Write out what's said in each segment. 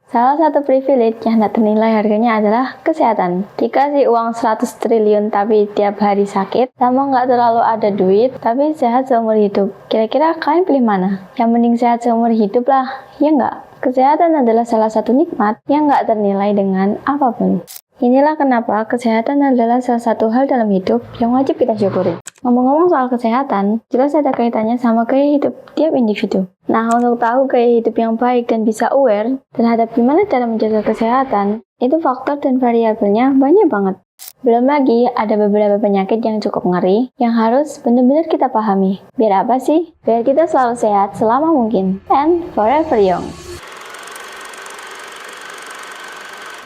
Salah satu privilege yang tak ternilai harganya adalah kesehatan. Dikasih uang 100 triliun tapi tiap hari sakit, sama nggak terlalu ada duit, tapi sehat seumur hidup. Kira-kira kalian pilih mana? Yang mending sehat seumur hidup lah, ya nggak? Kesehatan adalah salah satu nikmat yang nggak ternilai dengan apapun. Inilah kenapa kesehatan adalah salah satu hal dalam hidup yang wajib kita syukuri. Ngomong-ngomong soal kesehatan, jelas ada kaitannya sama gaya hidup tiap individu. Nah, untuk tahu gaya hidup yang baik dan bisa aware terhadap gimana cara menjaga kesehatan, itu faktor dan variabelnya banyak banget. Belum lagi, ada beberapa penyakit yang cukup ngeri yang harus benar-benar kita pahami. Biar apa sih? Biar kita selalu sehat selama mungkin. And forever young.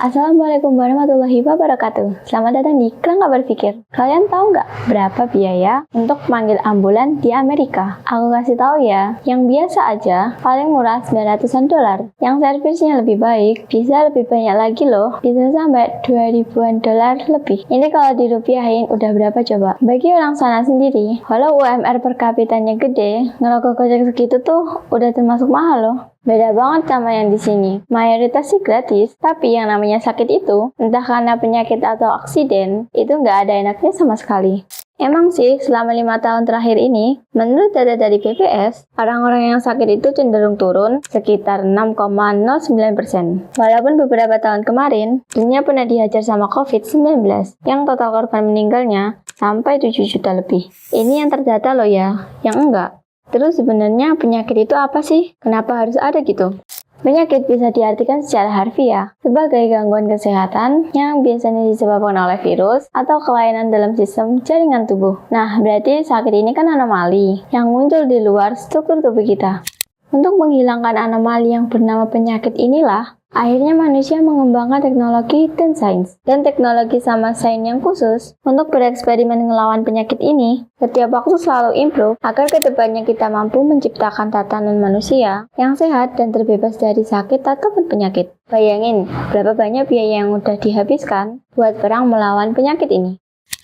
Assalamualaikum warahmatullahi wabarakatuh. Selamat datang di Kerangka Berpikir. Kalian tahu nggak berapa biaya untuk manggil ambulan di Amerika? Aku kasih tahu ya, yang biasa aja paling murah $900-an. Yang servisnya lebih baik, bisa lebih banyak lagi loh. Bisa sampai $2.000-an lebih. Ini kalau dirupiahin udah berapa coba? Bagi orang sana sendiri, walau UMR per kapitanya gede, ngerokok kocek segitu tuh udah termasuk mahal loh. Beda banget sama yang di sini. Mayoritas sih gratis, tapi yang namanya sakit itu, entah karena penyakit atau aksiden, itu nggak ada enaknya sama sekali. Emang sih, selama 5 tahun terakhir ini, menurut data dari BPS, orang-orang yang sakit itu cenderung turun sekitar 6,09%. Walaupun beberapa tahun kemarin, dunia pernah dihajar sama COVID-19, yang total korban meninggalnya sampai 7 juta lebih. Ini yang terdata loh ya, yang enggak. Terus sebenarnya penyakit itu apa sih? Kenapa harus ada gitu? Penyakit bisa diartikan secara harfiah sebagai gangguan kesehatan yang biasanya disebabkan oleh virus atau kelainan dalam sistem jaringan tubuh. Nah, berarti sakit ini kan anomali yang muncul di luar struktur tubuh kita. Untuk menghilangkan anomali yang bernama penyakit inilah, akhirnya manusia mengembangkan teknologi dan sains. Dan teknologi sama sains yang khusus untuk bereksperimen ngelawan penyakit ini, setiap waktu selalu improve agar kedepannya kita mampu menciptakan tatanan manusia yang sehat dan terbebas dari sakit ataupun penyakit. Bayangin, berapa banyak biaya yang udah dihabiskan buat perang melawan penyakit ini.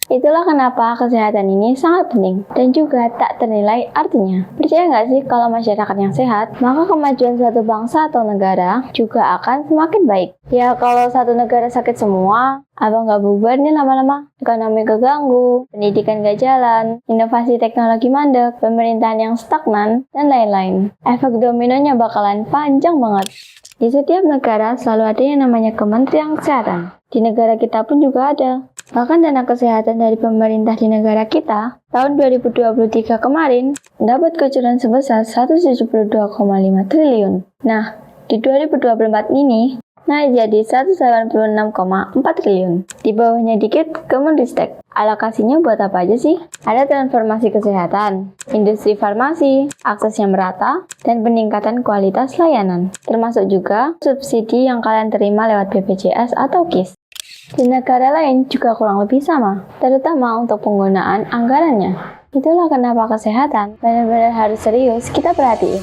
Itulah kenapa kesehatan ini sangat penting dan juga tak ternilai artinya. Percaya nggak sih kalau masyarakat yang sehat, maka kemajuan suatu bangsa atau negara juga akan semakin baik. Ya kalau satu negara sakit semua, apa nggak bubar nih lama-lama? Ekonomi keganggu, pendidikan nggak jalan, inovasi teknologi mandek, pemerintahan yang stagnan, dan lain-lain. Efek dominonya bakalan panjang banget. Di setiap negara selalu ada yang namanya Kementerian Kesehatan. Di negara kita pun juga ada. Bahkan dana kesehatan dari pemerintah di negara kita tahun 2023 kemarin dapat kucuran sebesar 172,5 triliun. Nah, di 2024 ini naik jadi 186,4 triliun. Di bawahnya dikit Kemenristek. Alokasinya buat apa aja sih? Ada transformasi kesehatan, industri farmasi, akses yang merata, dan peningkatan kualitas layanan. Termasuk juga subsidi yang kalian terima lewat BPJS atau KIS. Di negara lain juga kurang lebih sama, terutama untuk penggunaan anggarannya. Itulah kenapa kesehatan benar-benar harus serius kita perhatiin.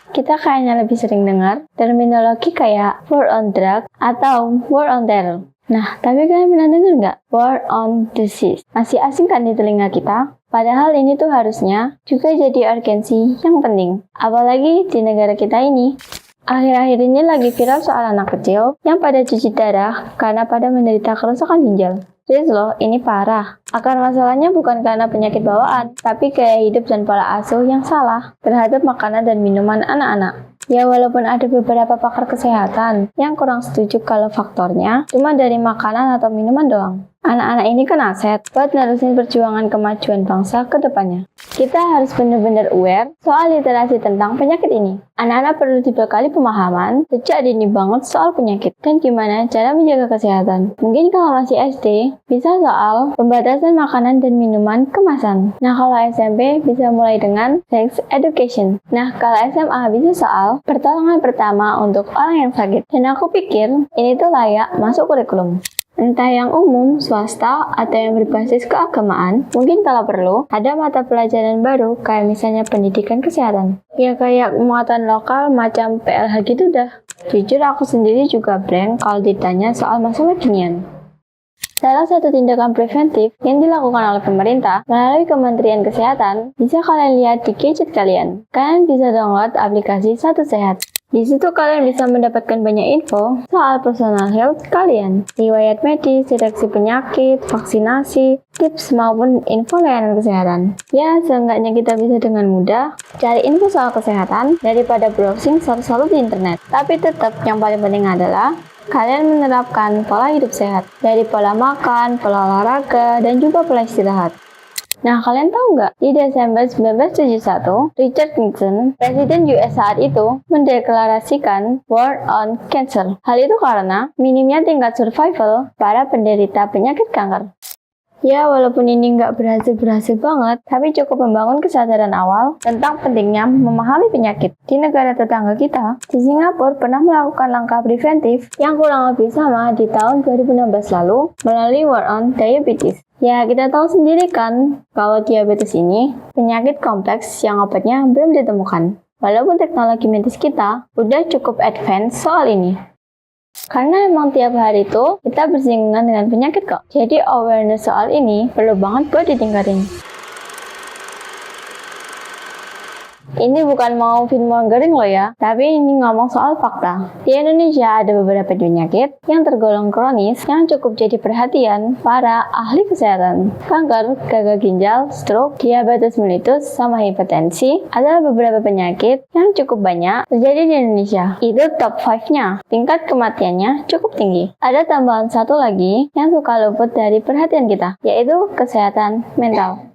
Kita kayaknya lebih sering dengar terminologi kayak war on drug atau war on terror. Nah, tapi kalian pernah dengar nggak war on disease? Masih asing kan di telinga kita? Padahal ini tuh harusnya juga jadi urgensi yang penting. Apalagi di negara kita ini. Akhir-akhir ini lagi viral soal anak kecil yang pada cuci darah karena pada menderita kerusakan ginjal. Serius loh, ini parah. Akar masalahnya bukan karena penyakit bawaan, tapi gaya hidup dan pola asuh yang salah terhadap makanan dan minuman anak-anak. Ya walaupun ada beberapa pakar kesehatan yang kurang setuju kalau faktornya cuma dari makanan atau minuman doang. Anak-anak ini kan aset buat nerusin perjuangan kemajuan bangsa ke depannya. Kita harus benar-benar aware soal literasi tentang penyakit ini. Anak-anak perlu dibekali pemahaman sejak dini banget soal penyakit dan gimana cara menjaga kesehatan. Mungkin kalau masih SD, bisa soal pembatasan makanan dan minuman kemasan. Nah kalau SMP bisa mulai dengan sex education. Nah kalau SMA bisa soal pertolongan pertama untuk orang yang sakit. Dan aku pikir ini tuh layak masuk kurikulum. Entah yang umum, swasta, atau yang berbasis keagamaan, mungkin kalau perlu, ada mata pelajaran baru kayak misalnya pendidikan kesehatan. Ya kayak muatan lokal macam PLH gitu dah. Jujur aku sendiri juga blank kalau ditanya soal masalah ginian. Salah satu tindakan preventif yang dilakukan oleh pemerintah melalui Kementerian Kesehatan bisa kalian lihat di gadget kalian. Kalian bisa download aplikasi Satu Sehat. Di situ kalian bisa mendapatkan banyak info soal personal health kalian, riwayat medis, deteksi penyakit, vaksinasi, tips maupun info layanan kesehatan. Ya, seenggaknya kita bisa dengan mudah cari info soal kesehatan daripada browsing selalu di internet. Tapi tetap yang paling penting adalah kalian menerapkan pola hidup sehat, dari pola makan, pola olahraga, dan juga pola istirahat. Nah, kalian tahu nggak? Di Desember 1971, Richard Nixon, Presiden US saat itu, mendeklarasikan War on Cancer. Hal itu karena minimnya tingkat survival para penderita penyakit kanker. Ya, walaupun ini nggak berhasil banget, tapi cukup membangun kesadaran awal tentang pentingnya memahami penyakit. Di negara tetangga kita, di Singapura pernah melakukan langkah preventif yang kurang lebih sama di tahun 2016 lalu melalui War on Diabetes. Ya, kita tahu sendiri kan, kalau diabetes ini penyakit kompleks yang obatnya belum ditemukan. Walaupun teknologi medis kita udah cukup advance soal ini. Karena emang tiap hari itu kita bersinggungan dengan penyakit kok. Jadi awareness soal ini perlu banget buat ditingkatin. Ini bukan mau fearmongering loh ya, tapi ini ngomong soal fakta. Di Indonesia ada beberapa penyakit yang tergolong kronis yang cukup jadi perhatian para ahli kesehatan. Kanker, gagal ginjal, stroke, diabetes mellitus, sama hipertensi adalah beberapa penyakit yang cukup banyak terjadi di Indonesia. Itu top 5-nya. Tingkat kematiannya cukup tinggi. Ada tambahan satu lagi yang suka luput dari perhatian kita, yaitu kesehatan mental.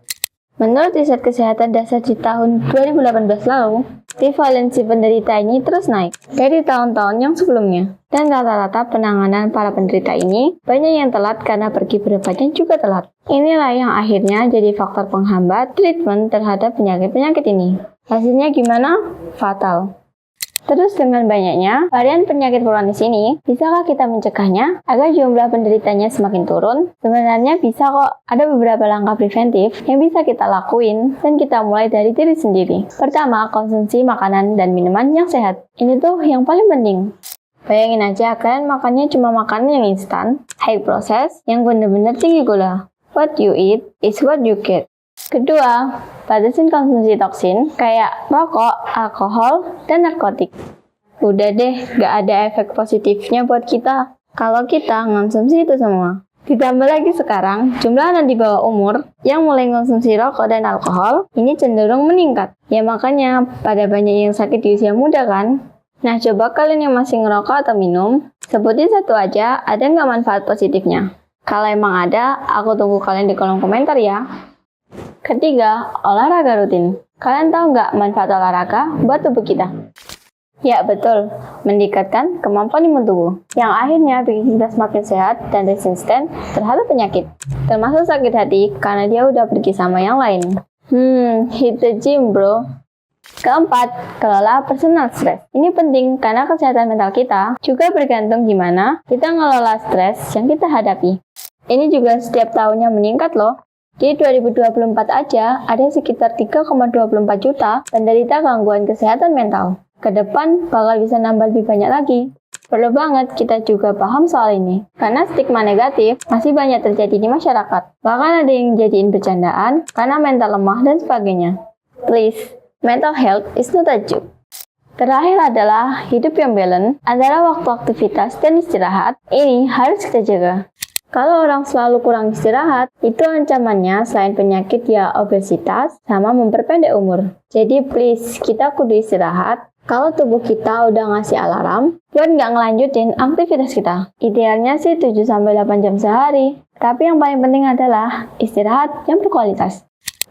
Menurut riset kesehatan dasar di tahun 2018 lalu, prevalensi penderita ini terus naik dari tahun-tahun yang sebelumnya. Dan rata-rata penanganan para penderita ini banyak yang telat karena pergi berobatnya juga telat. Inilah yang akhirnya jadi faktor penghambat treatment terhadap penyakit-penyakit ini. Hasilnya gimana? Fatal. Terus dengan banyaknya varian penyakit kronis ini, bisakah kita mencegahnya agar jumlah penderitanya semakin turun? Sebenarnya bisa kok, ada beberapa langkah preventif yang bisa kita lakuin dan kita mulai dari diri sendiri. Pertama, konsumsi makanan dan minuman yang sehat. Ini tuh yang paling penting. Bayangin aja kalian makannya cuma makanan yang instan, high process, yang bener-bener tinggi gula. What you eat is what you get. Kedua, batasin konsumsi toksin kayak rokok, alkohol, dan narkotik. Udah deh, gak ada efek positifnya buat kita kalau kita ngonsumsi itu semua. Ditambah lagi sekarang, jumlah anak di bawah umur yang mulai konsumsi rokok dan alkohol ini cenderung meningkat. Ya makanya, pada banyak yang sakit di usia muda kan? Nah, coba kalian yang masih ngerokok atau minum, sebutin satu aja, ada nggak manfaat positifnya? Kalau emang ada, aku tunggu kalian di kolom komentar ya. Ketiga, olahraga rutin. Kalian tahu nggak manfaat olahraga buat tubuh kita? Ya betul, meningkatkan kemampuan imun tubuh, yang akhirnya bikin kita semakin sehat dan resisten terhadap penyakit, termasuk sakit hati karena dia udah pergi sama yang lain. Hit the gym bro. Keempat, kelola personal stress. Ini penting karena kesehatan mental kita juga bergantung gimana kita ngelola stres yang kita hadapi. Ini juga setiap tahunnya meningkat loh. Di 2024 aja, ada sekitar 3,24 juta penderita gangguan kesehatan mental. Kedepan bakal bisa nambah lebih banyak lagi. Perlu banget kita juga paham soal ini, karena stigma negatif masih banyak terjadi di masyarakat. Bahkan ada yang jadiin bercandaan karena mental lemah dan sebagainya. Please, mental health is not a joke. Terakhir adalah hidup yang balance antara waktu aktivitas dan istirahat. Ini harus kita jaga. Kalau orang selalu kurang istirahat, itu ancamannya selain penyakit ya obesitas sama memperpendek umur. Jadi please, kita kudu istirahat. Kalau tubuh kita udah ngasih alarm, buat nggak ngelanjutin aktivitas kita. Idealnya sih 7-8 jam sehari. Tapi yang paling penting adalah istirahat yang berkualitas.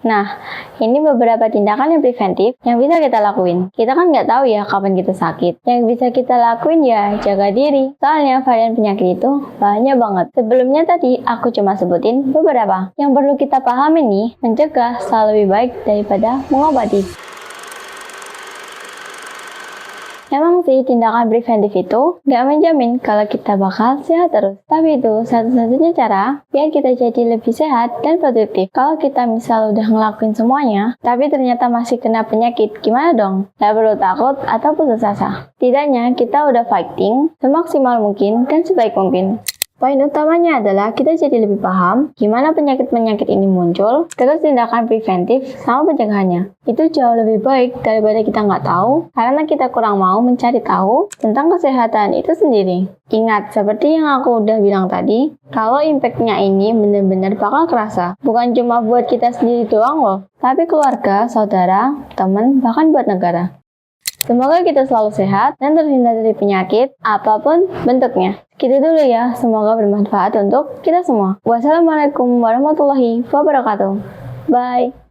Nah, ini beberapa tindakan yang preventif yang bisa kita lakuin. Kita kan nggak tahu ya kapan kita sakit. Yang bisa kita lakuin ya jaga diri. Soalnya varian penyakit itu banyak banget. Sebelumnya tadi aku cuma sebutin beberapa. Yang perlu kita pahami nih, mencegah selalu lebih baik daripada mengobati. Emang sih tindakan preventif itu nggak menjamin kalau kita bakal sehat terus. Tapi itu satu-satunya cara biar kita jadi lebih sehat dan produktif. Kalau kita misal udah ngelakuin semuanya, tapi ternyata masih kena penyakit, gimana dong? Nggak perlu takut atau putus asa. Tidaknya kita udah fighting semaksimal mungkin dan sebaik mungkin. Poin utamanya adalah kita jadi lebih paham gimana penyakit-penyakit ini muncul, terus tindakan preventif sama pencegahannya. Itu jauh lebih baik daripada kita nggak tahu, karena kita kurang mau mencari tahu tentang kesehatan itu sendiri. Ingat, seperti yang aku udah bilang tadi, kalau impact-nya ini benar-benar bakal kerasa. Bukan cuma buat kita sendiri doang loh, tapi keluarga, saudara, teman, bahkan buat negara. Semoga kita selalu sehat dan terhindar dari penyakit apapun bentuknya. Gitu dulu ya, semoga bermanfaat untuk kita semua. Wassalamualaikum warahmatullahi wabarakatuh. Bye.